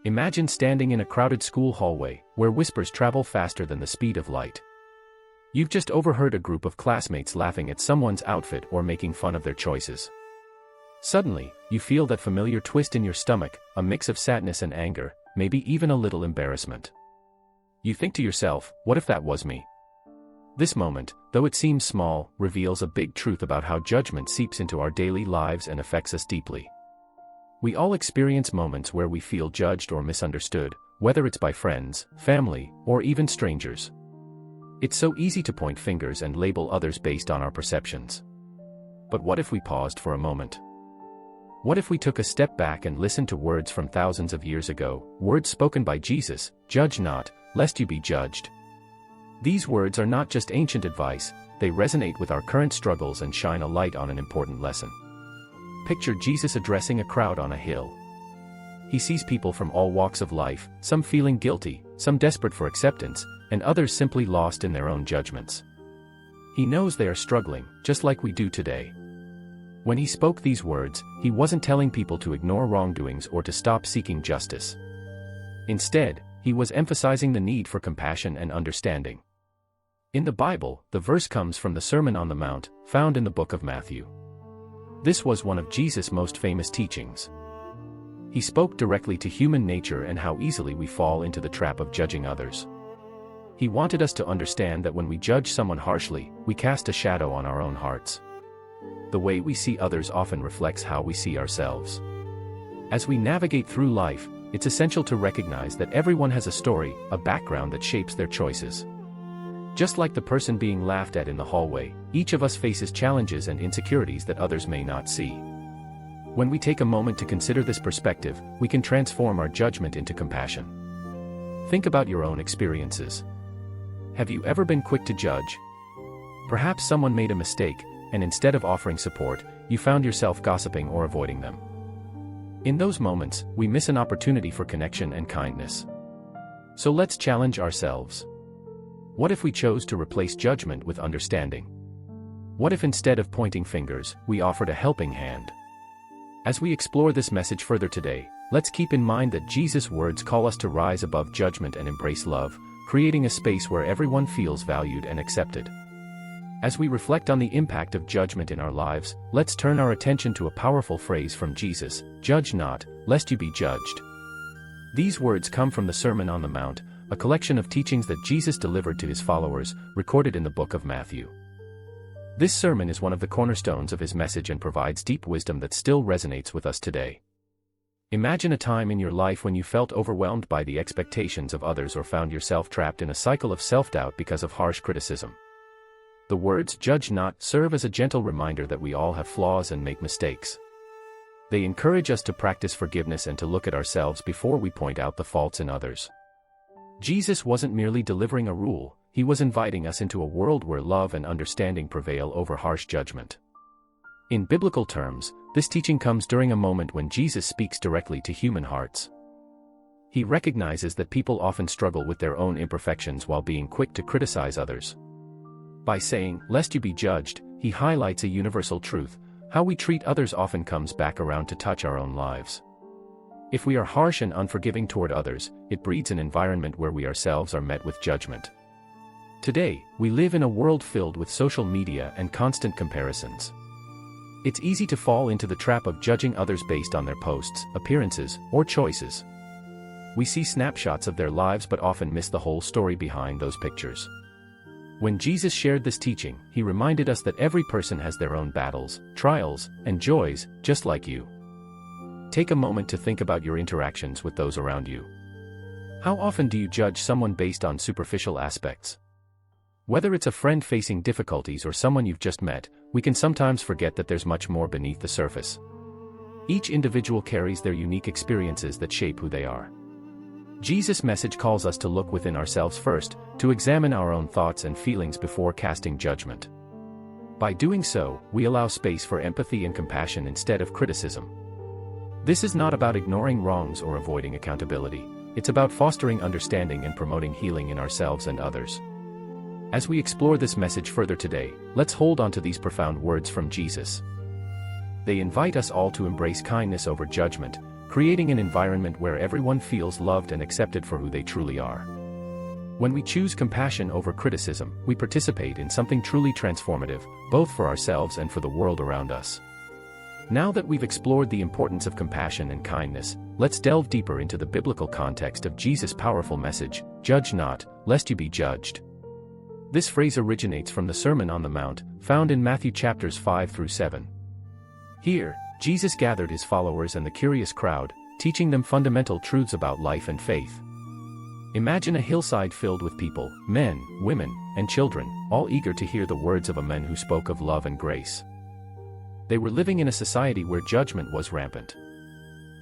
Imagine standing in a crowded school hallway, where whispers travel faster than the speed of light. You've just overheard a group of classmates laughing at someone's outfit or making fun of their choices. Suddenly, you feel that familiar twist in your stomach, a mix of sadness and anger, maybe even a little embarrassment. You think to yourself, what if that was me? This moment, though it seems small, reveals a big truth about how judgment seeps into our daily lives and affects us deeply. We all experience moments where we feel judged or misunderstood, whether it's by friends, family, or even strangers. It's so easy to point fingers and label others based on our perceptions. But what if we paused for a moment? What if we took a step back and listened to words from thousands of years ago, words spoken by Jesus, "Judge not, lest you be judged"? These words are not just ancient advice, they resonate with our current struggles and shine a light on an important lesson. Picture Jesus addressing a crowd on a hill. He sees people from all walks of life, some feeling guilty, some desperate for acceptance, and others simply lost in their own judgments. He knows they are struggling, just like we do today. When he spoke these words, he wasn't telling people to ignore wrongdoings or to stop seeking justice. Instead, he was emphasizing the need for compassion and understanding. In the Bible, the verse comes from the Sermon on the Mount, found in the book of Matthew. This was one of Jesus' most famous teachings. He spoke directly to human nature and how easily we fall into the trap of judging others. He wanted us to understand that when we judge someone harshly, we cast a shadow on our own hearts. The way we see others often reflects how we see ourselves. As we navigate through life, it's essential to recognize that everyone has a story, a background that shapes their choices. Just like the person being laughed at in the hallway, each of us faces challenges and insecurities that others may not see. When we take a moment to consider this perspective, we can transform our judgment into compassion. Think about your own experiences. Have you ever been quick to judge? Perhaps someone made a mistake, and instead of offering support, you found yourself gossiping or avoiding them. In those moments, we miss an opportunity for connection and kindness. So let's challenge ourselves. What if we chose to replace judgment with understanding? What if instead of pointing fingers, we offered a helping hand? As we explore this message further today, let's keep in mind that Jesus' words call us to rise above judgment and embrace love, creating a space where everyone feels valued and accepted. As we reflect on the impact of judgment in our lives, let's turn our attention to a powerful phrase from Jesus, "Judge not, lest you be judged." These words come from the Sermon on the Mount, a collection of teachings that Jesus delivered to his followers, recorded in the book of Matthew. This sermon is one of the cornerstones of his message and provides deep wisdom that still resonates with us today. Imagine a time in your life when you felt overwhelmed by the expectations of others or found yourself trapped in a cycle of self-doubt because of harsh criticism. The words "judge not" serve as a gentle reminder that we all have flaws and make mistakes. They encourage us to practice forgiveness and to look at ourselves before we point out the faults in others. Jesus wasn't merely delivering a rule, he was inviting us into a world where love and understanding prevail over harsh judgment. In biblical terms, this teaching comes during a moment when Jesus speaks directly to human hearts. He recognizes that people often struggle with their own imperfections while being quick to criticize others. By saying, "Lest you be judged," he highlights a universal truth: how we treat others often comes back around to touch our own lives. If we are harsh and unforgiving toward others, it breeds an environment where we ourselves are met with judgment. Today, we live in a world filled with social media and constant comparisons. It's easy to fall into the trap of judging others based on their posts, appearances, or choices. We see snapshots of their lives but often miss the whole story behind those pictures. When Jesus shared this teaching, he reminded us that every person has their own battles, trials, and joys, just like you. Take a moment to think about your interactions with those around you. How often do you judge someone based on superficial aspects? Whether it's a friend facing difficulties or someone you've just met, we can sometimes forget that there's much more beneath the surface. Each individual carries their unique experiences that shape who they are. Jesus' message calls us to look within ourselves first, to examine our own thoughts and feelings before casting judgment. By doing so, we allow space for empathy and compassion instead of criticism. This is not about ignoring wrongs or avoiding accountability, it's about fostering understanding and promoting healing in ourselves and others. As we explore this message further today, let's hold on to these profound words from Jesus. They invite us all to embrace kindness over judgment, creating an environment where everyone feels loved and accepted for who they truly are. When we choose compassion over criticism, we participate in something truly transformative, both for ourselves and for the world around us. Now that we've explored the importance of compassion and kindness, let's delve deeper into the biblical context of Jesus' powerful message, "Judge not, lest you be judged." This phrase originates from the Sermon on the Mount, found in Matthew chapters 5 through 7. Here, Jesus gathered his followers and the curious crowd, teaching them fundamental truths about life and faith. Imagine a hillside filled with people, men, women, and children, all eager to hear the words of a man who spoke of love and grace. They were living in a society where judgment was rampant.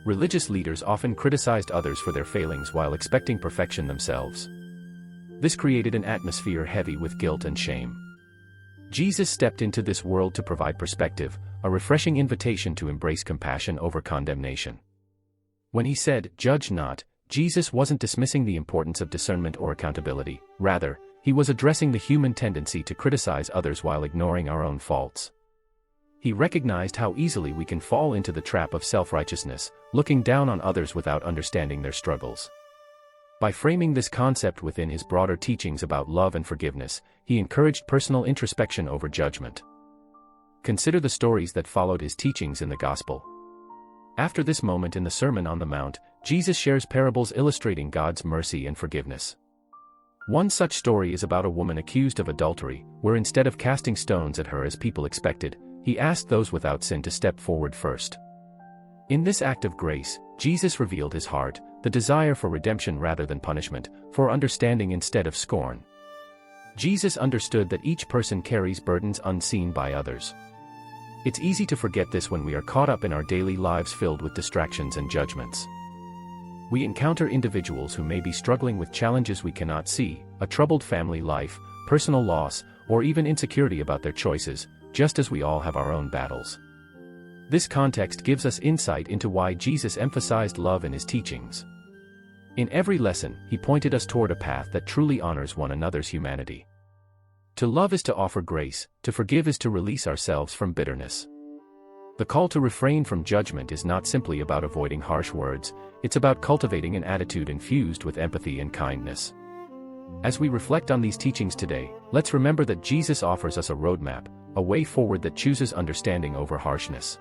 Religious leaders often criticized others for their failings while expecting perfection themselves. This created an atmosphere heavy with guilt and shame. Jesus stepped into this world to provide perspective, a refreshing invitation to embrace compassion over condemnation. When he said, "Judge not," Jesus wasn't dismissing the importance of discernment or accountability. Rather, he was addressing the human tendency to criticize others while ignoring our own faults. He recognized how easily we can fall into the trap of self-righteousness, looking down on others without understanding their struggles. By framing this concept within his broader teachings about love and forgiveness, he encouraged personal introspection over judgment. Consider the stories that followed his teachings in the Gospel. After this moment in the Sermon on the Mount, Jesus shares parables illustrating God's mercy and forgiveness. One such story is about a woman accused of adultery, where instead of casting stones at her as people expected, he asked those without sin to step forward first. In this act of grace, Jesus revealed his heart, the desire for redemption rather than punishment, for understanding instead of scorn. Jesus understood that each person carries burdens unseen by others. It's easy to forget this when we are caught up in our daily lives filled with distractions and judgments. We encounter individuals who may be struggling with challenges we cannot see, a troubled family life, personal loss, or even insecurity about their choices, just as we all have our own battles. This context gives us insight into why Jesus emphasized love in his teachings. In every lesson, he pointed us toward a path that truly honors one another's humanity. To love is to offer grace, to forgive is to release ourselves from bitterness. The call to refrain from judgment is not simply about avoiding harsh words, it's about cultivating an attitude infused with empathy and kindness. As we reflect on these teachings today, let's remember that Jesus offers us a roadmap, a way forward that chooses understanding over harshness.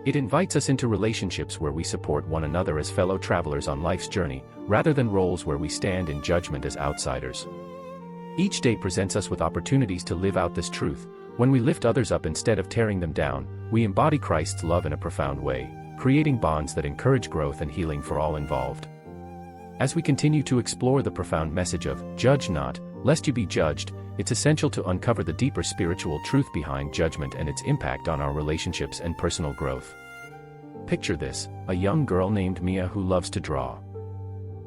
It invites us into relationships where we support one another as fellow travelers on life's journey, rather than roles where we stand in judgment as outsiders. Each day presents us with opportunities to live out this truth. When we lift others up instead of tearing them down, we embody Christ's love in a profound way, creating bonds that encourage growth and healing for all involved. As we continue to explore the profound message of "Judge not, lest you be judged," it's essential to uncover the deeper spiritual truth behind judgment and its impact on our relationships and personal growth. Picture this: a young girl named Mia who loves to draw.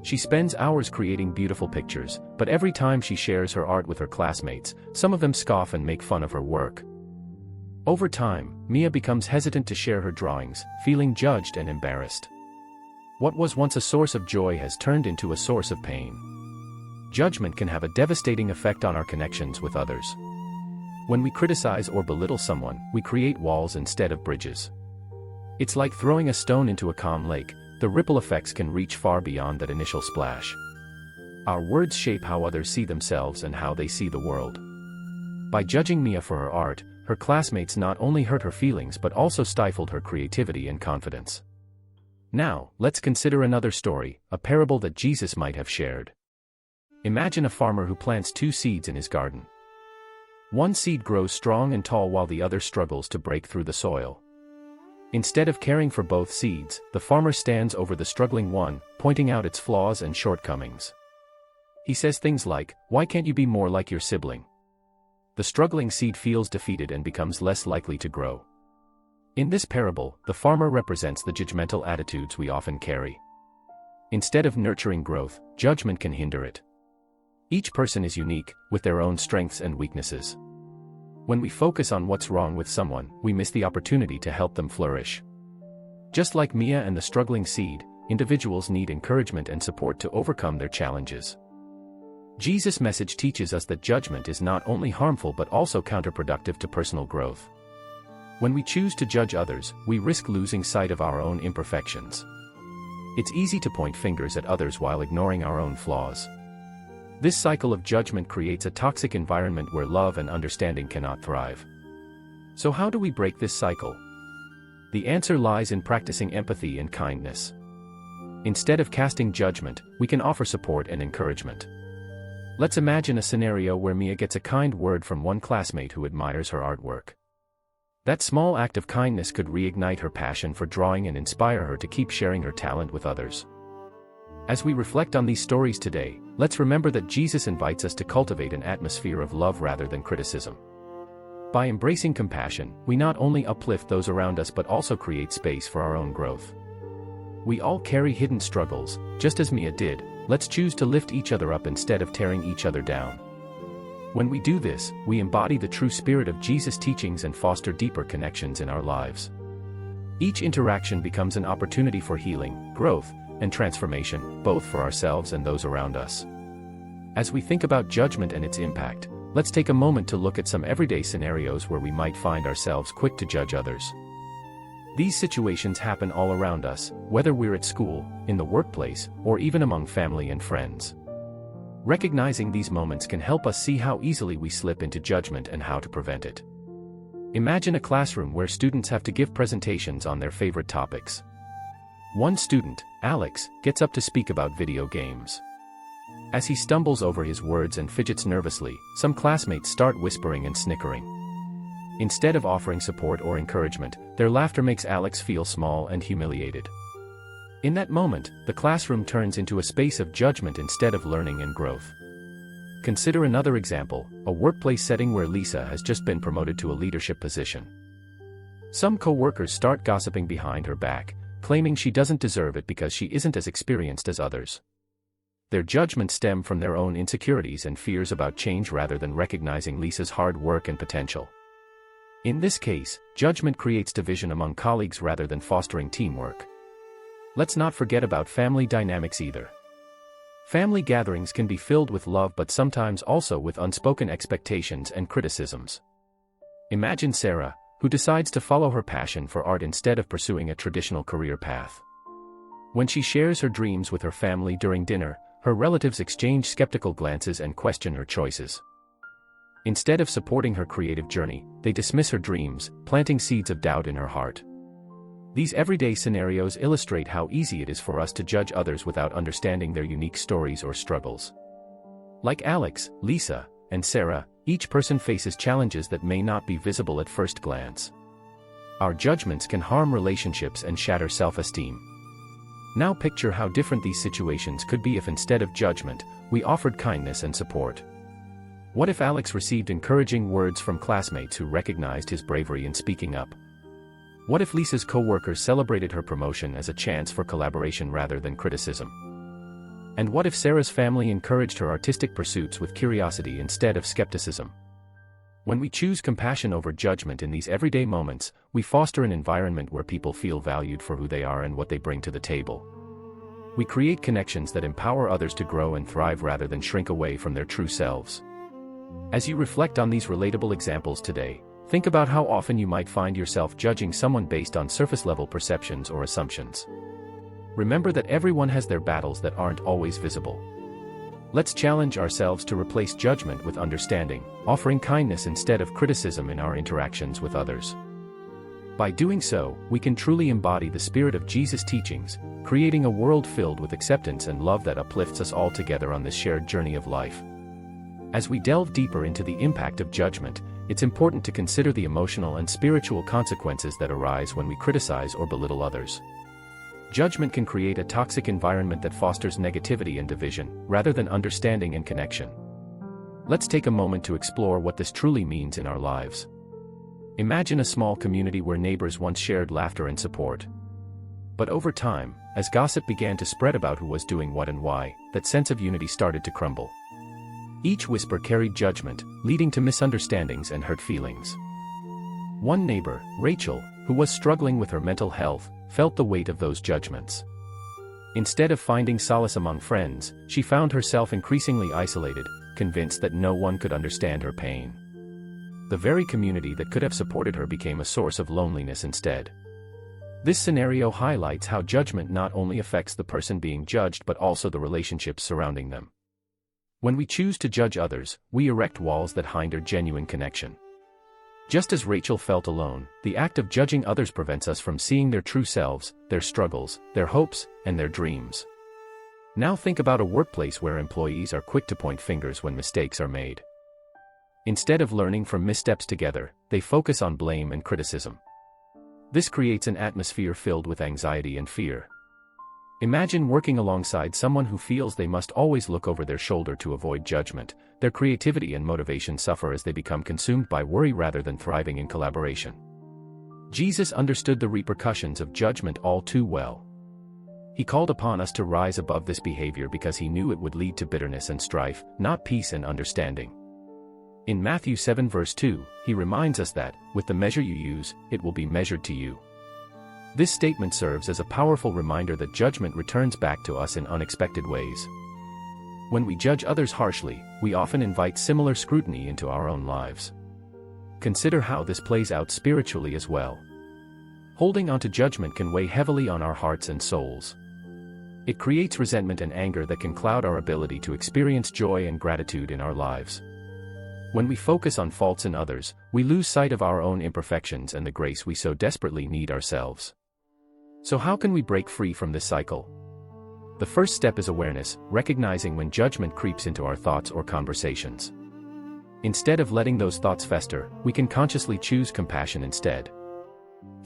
She spends hours creating beautiful pictures, but every time she shares her art with her classmates, some of them scoff and make fun of her work. Over time, Mia becomes hesitant to share her drawings, feeling judged and embarrassed. What was once a source of joy has turned into a source of pain. Judgment can have a devastating effect on our connections with others. When we criticize or belittle someone, we create walls instead of bridges. It's like throwing a stone into a calm lake. The ripple effects can reach far beyond that initial splash. Our words shape how others see themselves and how they see the world. By judging Mia for her art, her classmates not only hurt her feelings but also stifled her creativity and confidence. Now, let's consider another story, a parable that Jesus might have shared. Imagine a farmer who plants 2 seeds in his garden. One seed grows strong and tall while the other struggles to break through the soil. Instead of caring for both seeds, the farmer stands over the struggling one, pointing out its flaws and shortcomings. He says things like, "Why can't you be more like your sibling?" The struggling seed feels defeated and becomes less likely to grow. In this parable, the farmer represents the judgmental attitudes we often carry. Instead of nurturing growth, judgment can hinder it. Each person is unique, with their own strengths and weaknesses. When we focus on what's wrong with someone, we miss the opportunity to help them flourish. Just like Mia and the struggling seed, individuals need encouragement and support to overcome their challenges. Jesus' message teaches us that judgment is not only harmful but also counterproductive to personal growth. When we choose to judge others, we risk losing sight of our own imperfections. It's easy to point fingers at others while ignoring our own flaws. This cycle of judgment creates a toxic environment where love and understanding cannot thrive. So how do we break this cycle? The answer lies in practicing empathy and kindness. Instead of casting judgment, we can offer support and encouragement. Let's imagine a scenario where Mia gets a kind word from one classmate who admires her artwork. That small act of kindness could reignite her passion for drawing and inspire her to keep sharing her talent with others. As we reflect on these stories today, let's remember that Jesus invites us to cultivate an atmosphere of love rather than criticism. By embracing compassion, we not only uplift those around us but also create space for our own growth. We all carry hidden struggles, just as Mia did. Let's choose to lift each other up instead of tearing each other down. When we do this, we embody the true spirit of Jesus' teachings and foster deeper connections in our lives. Each interaction becomes an opportunity for healing, growth, and transformation, both for ourselves and those around us. As we think about judgment and its impact, let's take a moment to look at some everyday scenarios where we might find ourselves quick to judge others. These situations happen all around us, whether we're at school, in the workplace, or even among family and friends. Recognizing these moments can help us see how easily we slip into judgment and how to prevent it. Imagine a classroom where students have to give presentations on their favorite topics. One student, Alex, gets up to speak about video games. As he stumbles over his words and fidgets nervously, some classmates start whispering and snickering. Instead of offering support or encouragement, their laughter makes Alex feel small and humiliated. In that moment, the classroom turns into a space of judgment instead of learning and growth. Consider another example, a workplace setting where Lisa has just been promoted to a leadership position. Some co-workers start gossiping behind her back, claiming she doesn't deserve it because she isn't as experienced as others. Their judgments stem from their own insecurities and fears about change rather than recognizing Lisa's hard work and potential. In this case, judgment creates division among colleagues rather than fostering teamwork. Let's not forget about family dynamics either. Family gatherings can be filled with love but sometimes also with unspoken expectations and criticisms. Imagine Sarah, who decides to follow her passion for art instead of pursuing a traditional career path. When she shares her dreams with her family during dinner, her relatives exchange skeptical glances and question her choices. Instead of supporting her creative journey, they dismiss her dreams, planting seeds of doubt in her heart. These everyday scenarios illustrate how easy it is for us to judge others without understanding their unique stories or struggles. Like Alex, Lisa, and Sarah, each person faces challenges that may not be visible at first glance. Our judgments can harm relationships and shatter self-esteem. Now picture how different these situations could be if instead of judgment, we offered kindness and support. What if Alex received encouraging words from classmates who recognized his bravery in speaking up? What if Lisa's co-workers celebrated her promotion as a chance for collaboration rather than criticism? And what if Sarah's family encouraged her artistic pursuits with curiosity instead of skepticism? When we choose compassion over judgment in these everyday moments, we foster an environment where people feel valued for who they are and what they bring to the table. We create connections that empower others to grow and thrive rather than shrink away from their true selves. As you reflect on these relatable examples today, think about how often you might find yourself judging someone based on surface-level perceptions or assumptions. Remember that everyone has their battles that aren't always visible. Let's challenge ourselves to replace judgment with understanding, offering kindness instead of criticism in our interactions with others. By doing so, we can truly embody the spirit of Jesus' teachings, creating a world filled with acceptance and love that uplifts us all together on this shared journey of life. As we delve deeper into the impact of judgment, it's important to consider the emotional and spiritual consequences that arise when we criticize or belittle others. Judgment can create a toxic environment that fosters negativity and division, rather than understanding and connection. Let's take a moment to explore what this truly means in our lives. Imagine a small community where neighbors once shared laughter and support. But over time, as gossip began to spread about who was doing what and why, that sense of unity started to crumble. Each whisper carried judgment, leading to misunderstandings and hurt feelings. One neighbor, Rachel, who was struggling with her mental health, felt the weight of those judgments. Instead of finding solace among friends, she found herself increasingly isolated, convinced that no one could understand her pain. the very community that could have supported her became a source of loneliness instead. This scenario highlights how judgment not only affects the person being judged but also the relationships surrounding them. When we choose to judge others, we erect walls that hinder genuine connection. Just as Rachel felt alone, the act of judging others prevents us from seeing their true selves, their struggles, their hopes, and their dreams. Now think about a workplace where employees are quick to point fingers when mistakes are made. Instead of learning from missteps together, they focus on blame and criticism. This creates an atmosphere filled with anxiety and fear. Imagine working alongside someone who feels they must always look over their shoulder to avoid judgment. Their creativity and motivation suffer as they become consumed by worry rather than thriving in collaboration. Jesus understood the repercussions of judgment all too well. He called upon us to rise above this behavior because he knew it would lead to bitterness and strife, not peace and understanding. In Matthew 7 verse 2, he reminds us that, with the measure you use, it will be measured to you. This statement serves as a powerful reminder that judgment returns back to us in unexpected ways. When we judge others harshly, we often invite similar scrutiny into our own lives. Consider how this plays out spiritually as well. Holding on to judgment can weigh heavily on our hearts and souls. It creates resentment and anger that can cloud our ability to experience joy and gratitude in our lives. When we focus on faults in others, we lose sight of our own imperfections and the grace we so desperately need ourselves. So how can we break free from this cycle? The first step is awareness, recognizing when judgment creeps into our thoughts or conversations. Instead of letting those thoughts fester, we can consciously choose compassion instead.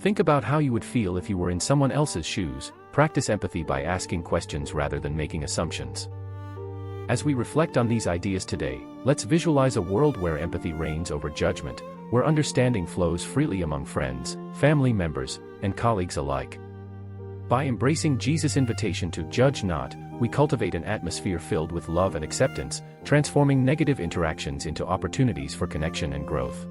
Think about how you would feel if you were in someone else's shoes. Practice empathy by asking questions rather than making assumptions. As we reflect on these ideas today, let's visualize a world where empathy reigns over judgment, where understanding flows freely among friends, family members, and colleagues alike. By embracing Jesus' invitation to judge not, we cultivate an atmosphere filled with love and acceptance, transforming negative interactions into opportunities for connection and growth.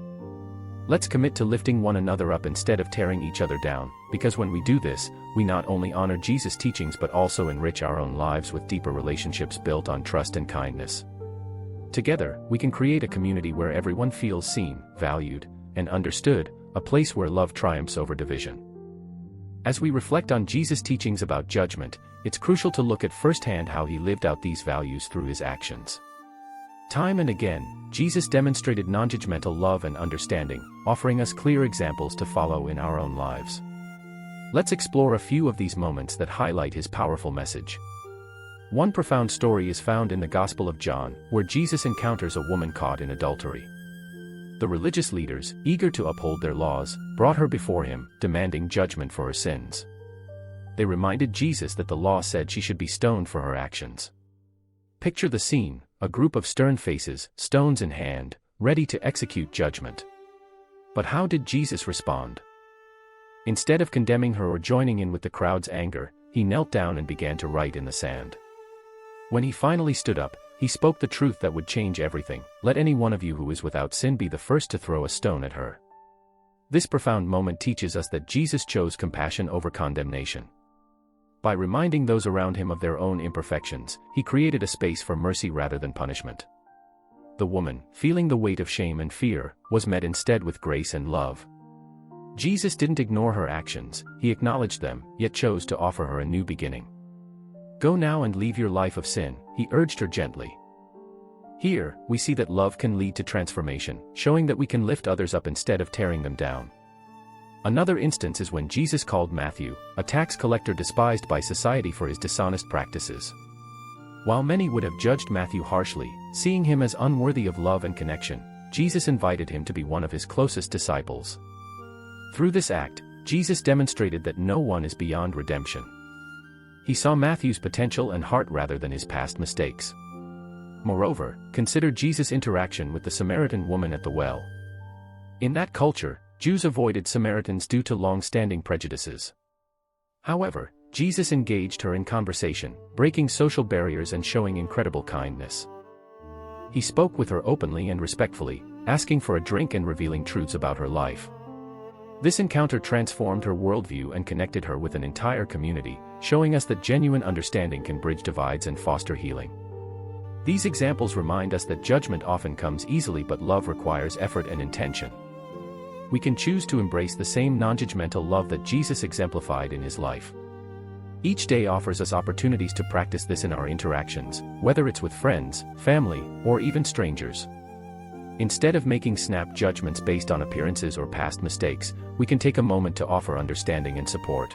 Let's commit to lifting one another up instead of tearing each other down, because when we do this, we not only honor Jesus' teachings but also enrich our own lives with deeper relationships built on trust and kindness. Together, we can create a community where everyone feels seen, valued, and understood, a place where love triumphs over division. As we reflect on Jesus' teachings about judgment, it's crucial to look at firsthand how he lived out these values through his actions. Time and again, Jesus demonstrated non-judgmental love and understanding, offering us clear examples to follow in our own lives. Let's explore a few of these moments that highlight his powerful message. One profound story is found in the Gospel of John, where Jesus encounters a woman caught in adultery. The religious leaders, eager to uphold their laws, brought her before him, demanding judgment for her sins. They reminded Jesus that the law said she should be stoned for her actions. Picture the scene, a group of stern faces, stones in hand, ready to execute judgment. But how did Jesus respond? Instead of condemning her or joining in with the crowd's anger, he knelt down and began to write in the sand. When he finally stood up, he spoke the truth that would change everything. Let any one of you who is without sin be the first to throw a stone at her. This profound moment teaches us that Jesus chose compassion over condemnation. By reminding those around him of their own imperfections, he created a space for mercy rather than punishment. The woman, feeling the weight of shame and fear, was met instead with grace and love. Jesus didn't ignore her actions, he acknowledged them, yet chose to offer her a new beginning. Go now and leave your life of sin, he urged her gently. Here, we see that love can lead to transformation, showing that we can lift others up instead of tearing them down. Another instance is when Jesus called Matthew, a tax collector despised by society for his dishonest practices. While many would have judged Matthew harshly, seeing him as unworthy of love and connection, Jesus invited him to be one of his closest disciples. Through this act, Jesus demonstrated that no one is beyond redemption. He saw Matthew's potential and heart rather than his past mistakes. Moreover, consider Jesus' interaction with the Samaritan woman at the well. In that culture, Jews avoided Samaritans due to long-standing prejudices. However, Jesus engaged her in conversation, breaking social barriers and showing incredible kindness. He spoke with her openly and respectfully, asking for a drink and revealing truths about her life. This encounter transformed her worldview and connected her with an entire community, showing us that genuine understanding can bridge divides and foster healing. These examples remind us that judgment often comes easily, but love requires effort and intention. We can choose to embrace the same non-judgmental love that Jesus exemplified in his life. Each day offers us opportunities to practice this in our interactions, whether it's with friends, family, or even strangers. Instead of making snap judgments based on appearances or past mistakes, we can take a moment to offer understanding and support.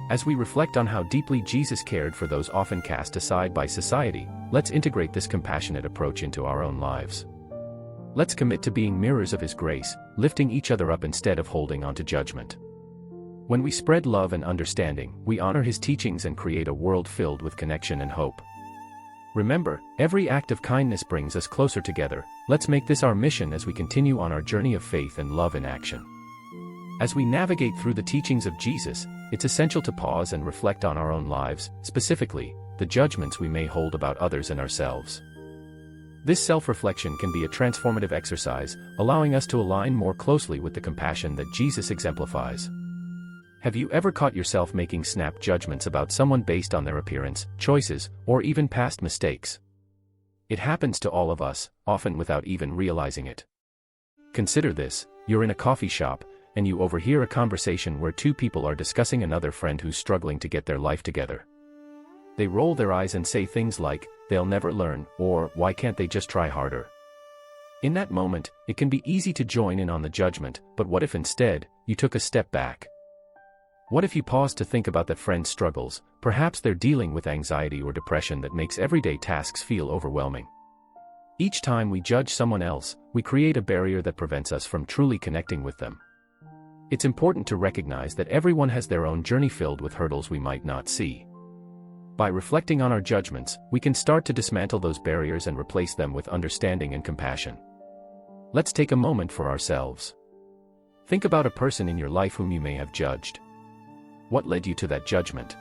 As we reflect on how deeply Jesus cared for those often cast aside by society, let's integrate this compassionate approach into our own lives. Let's commit to being mirrors of his grace, lifting each other up instead of holding on to judgment. When we spread love and understanding, we honor his teachings and create a world filled with connection and hope. Remember, every act of kindness brings us closer together. Let's make this our mission as we continue on our journey of faith and love in action. As we navigate through the teachings of Jesus, it's essential to pause and reflect on our own lives, specifically, the judgments we may hold about others and ourselves. This self-reflection can be a transformative exercise, allowing us to align more closely with the compassion that Jesus exemplifies. Have you ever caught yourself making snap judgments about someone based on their appearance, choices, or even past mistakes? It happens to all of us, often without even realizing it. Consider this: you're in a coffee shop, and you overhear a conversation where two people are discussing another friend who's struggling to get their life together. They roll their eyes and say things like, "They'll never learn," or "Why can't they just try harder?" In that moment, it can be easy to join in on the judgment, but what if instead, you took a step back? What if you paused to think about that friend's struggles? Perhaps they're dealing with anxiety or depression that makes everyday tasks feel overwhelming. Each time we judge someone else, we create a barrier that prevents us from truly connecting with them. It's important to recognize that everyone has their own journey filled with hurdles we might not see. By reflecting on our judgments, we can start to dismantle those barriers and replace them with understanding and compassion. Let's take a moment for ourselves. Think about a person in your life whom you may have judged. What led you to that judgment?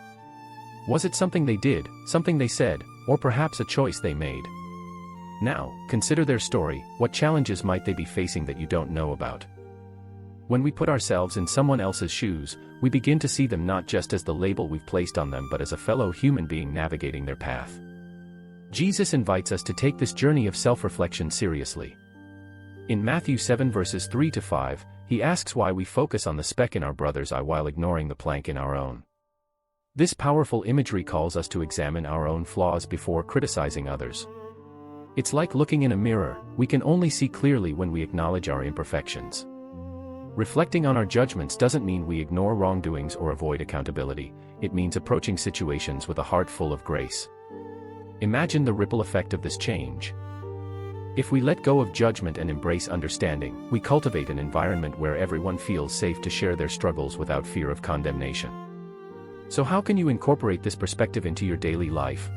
Was it something they did, something they said, or perhaps a choice they made? Now, consider their story. What challenges might they be facing that you don't know about? When we put ourselves in someone else's shoes, we begin to see them not just as the label we've placed on them but as a fellow human being navigating their path. Jesus invites us to take this journey of self-reflection seriously. In Matthew 7 verses 3-5, he asks why we focus on the speck in our brother's eye while ignoring the plank in our own. This powerful imagery calls us to examine our own flaws before criticizing others. It's like looking in a mirror. We can only see clearly when we acknowledge our imperfections. Reflecting on our judgments doesn't mean we ignore wrongdoings or avoid accountability. It means approaching situations with a heart full of grace. Imagine the ripple effect of this change. If we let go of judgment and embrace understanding, we cultivate an environment where everyone feels safe to share their struggles without fear of condemnation. So how can you incorporate this perspective into your daily life?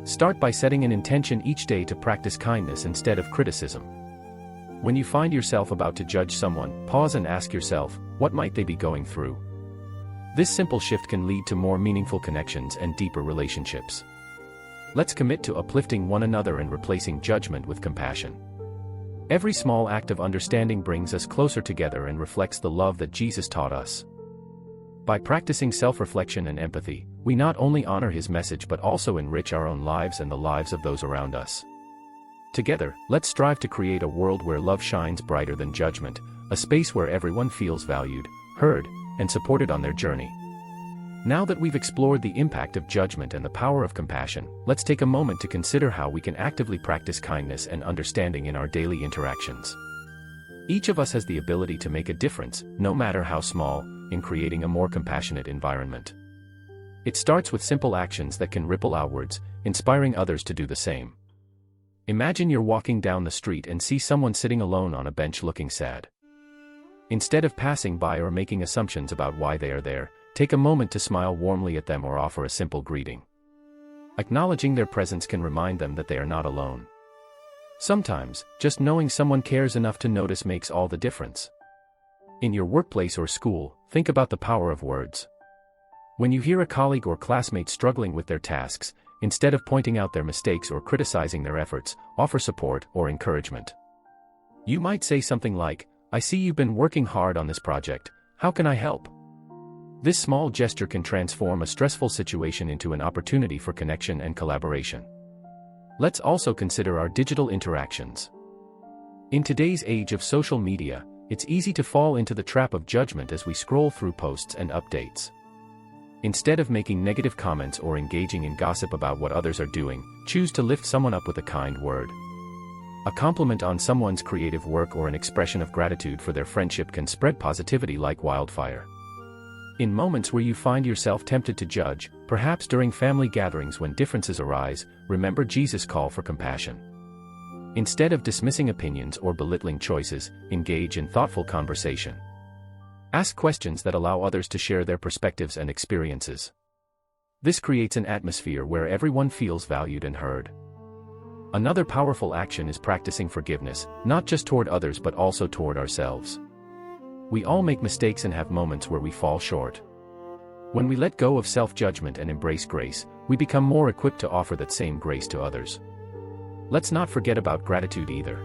Start by setting an intention each day to practice kindness instead of criticism. When you find yourself about to judge someone, pause and ask yourself, what might they be going through? This simple shift can lead to more meaningful connections and deeper relationships. Let's commit to uplifting one another and replacing judgment with compassion. Every small act of understanding brings us closer together and reflects the love that Jesus taught us. By practicing self-reflection and empathy, we not only honor his message but also enrich our own lives and the lives of those around us. Together, let's strive to create a world where love shines brighter than judgment, a space where everyone feels valued, heard, and supported on their journey. Now that we've explored the impact of judgment and the power of compassion, let's take a moment to consider how we can actively practice kindness and understanding in our daily interactions. Each of us has the ability to make a difference, no matter how small, in creating a more compassionate environment. It starts with simple actions that can ripple outwards, inspiring others to do the same. Imagine you're walking down the street and see someone sitting alone on a bench looking sad. Instead of passing by or making assumptions about why they are there, take a moment to smile warmly at them or offer a simple greeting. Acknowledging their presence can remind them that they are not alone. Sometimes, just knowing someone cares enough to notice makes all the difference. In your workplace or school, think about the power of words. When you hear a colleague or classmate struggling with their tasks, instead of pointing out their mistakes or criticizing their efforts, offer support or encouragement. You might say something like, "I see you've been working hard on this project. How can I help?" This small gesture can transform a stressful situation into an opportunity for connection and collaboration. Let's also consider our digital interactions. In today's age of social media, it's easy to fall into the trap of judgment as we scroll through posts and updates. Instead of making negative comments or engaging in gossip about what others are doing, choose to lift someone up with a kind word. A compliment on someone's creative work or an expression of gratitude for their friendship can spread positivity like wildfire. In moments where you find yourself tempted to judge, perhaps during family gatherings when differences arise, remember Jesus' call for compassion. Instead of dismissing opinions or belittling choices, engage in thoughtful conversation. Ask questions that allow others to share their perspectives and experiences. This creates an atmosphere where everyone feels valued and heard. Another powerful action is practicing forgiveness, not just toward others but also toward ourselves. We all make mistakes and have moments where we fall short. When we let go of self-judgment and embrace grace, we become more equipped to offer that same grace to others. Let's not forget about gratitude either.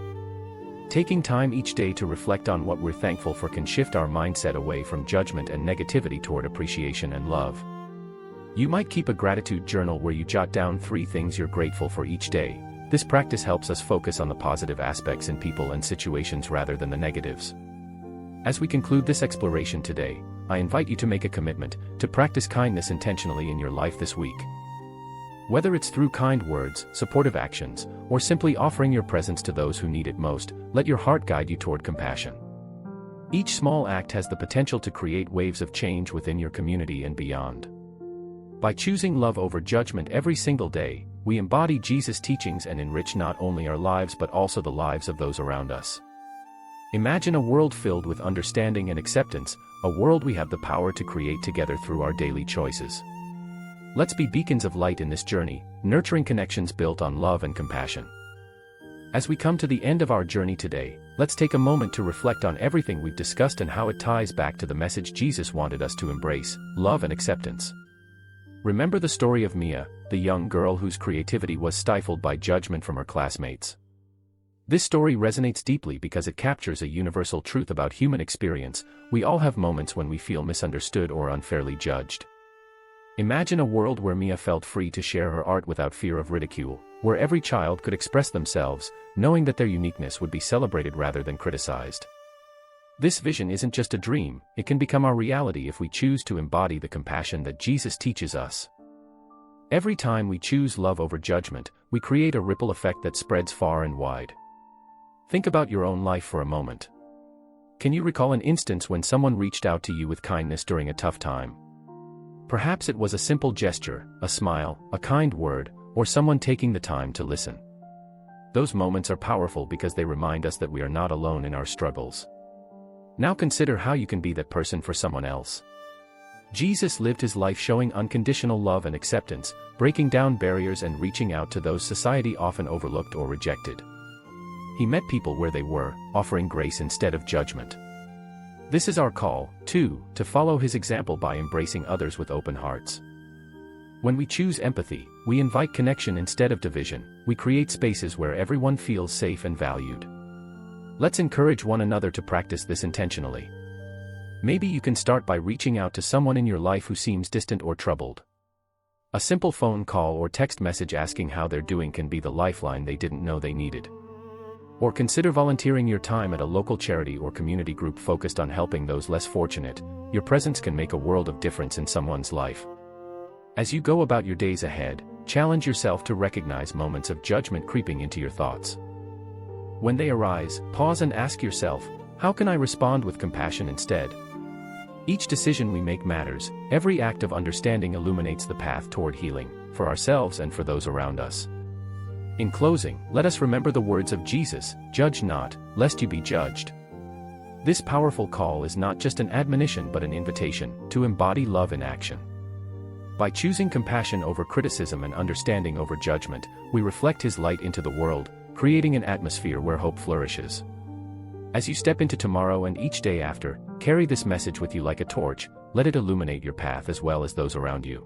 Taking time each day to reflect on what we're thankful for can shift our mindset away from judgment and negativity toward appreciation and love. You might keep a gratitude journal where you jot down 3 things you're grateful for each day. This practice helps us focus on the positive aspects in people and situations rather than the negatives. As we conclude this exploration today, I invite you to make a commitment to practice kindness intentionally in your life this week. Whether it's through kind words, supportive actions, or simply offering your presence to those who need it most, let your heart guide you toward compassion. Each small act has the potential to create waves of change within your community and beyond. By choosing love over judgment every single day, we embody Jesus' teachings and enrich not only our lives but also the lives of those around us. Imagine a world filled with understanding and acceptance, a world we have the power to create together through our daily choices. Let's be beacons of light in this journey, nurturing connections built on love and compassion. As we come to the end of our journey today, let's take a moment to reflect on everything we've discussed and how it ties back to the message Jesus wanted us to embrace: love and acceptance. Remember the story of Mia, the young girl whose creativity was stifled by judgment from her classmates. This story resonates deeply because it captures a universal truth about human experience. We all have moments when we feel misunderstood or unfairly judged. Imagine a world where Mia felt free to share her art without fear of ridicule, where every child could express themselves, knowing that their uniqueness would be celebrated rather than criticized. This vision isn't just a dream, it can become our reality if we choose to embody the compassion that Jesus teaches us. Every time we choose love over judgment, we create a ripple effect that spreads far and wide. Think about your own life for a moment. Can you recall an instance when someone reached out to you with kindness during a tough time? Perhaps it was a simple gesture, a smile, a kind word, or someone taking the time to listen. Those moments are powerful because they remind us that we are not alone in our struggles. Now consider how you can be that person for someone else. Jesus lived his life showing unconditional love and acceptance, breaking down barriers and reaching out to those society often overlooked or rejected. He met people where they were, offering grace instead of judgment. This is our call, too, to follow his example by embracing others with open hearts. When we choose empathy, we invite connection instead of division. We create spaces where everyone feels safe and valued. Let's encourage one another to practice this intentionally. Maybe you can start by reaching out to someone in your life who seems distant or troubled. A simple phone call or text message asking how they're doing can be the lifeline they didn't know they needed. Or consider volunteering your time at a local charity or community group focused on helping those less fortunate. Your presence can make a world of difference in someone's life. As you go about your days ahead, challenge yourself to recognize moments of judgment creeping into your thoughts. When they arise, pause and ask yourself, how can I respond with compassion instead? Each decision we make matters. Every act of understanding illuminates the path toward healing, for ourselves and for those around us. In closing, let us remember the words of Jesus: "Judge not, lest you be judged." This powerful call is not just an admonition but an invitation to embody love in action. By choosing compassion over criticism and understanding over judgment, we reflect his light into the world, creating an atmosphere where hope flourishes. As you step into tomorrow and each day after, carry this message with you like a torch. Let it illuminate your path as well as those around you.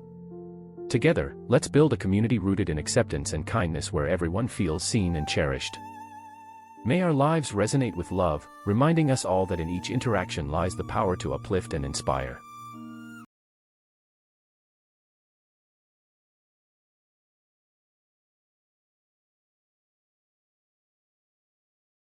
Together, let's build a community rooted in acceptance and kindness where everyone feels seen and cherished. May our lives resonate with love, reminding us all that in each interaction lies the power to uplift and inspire.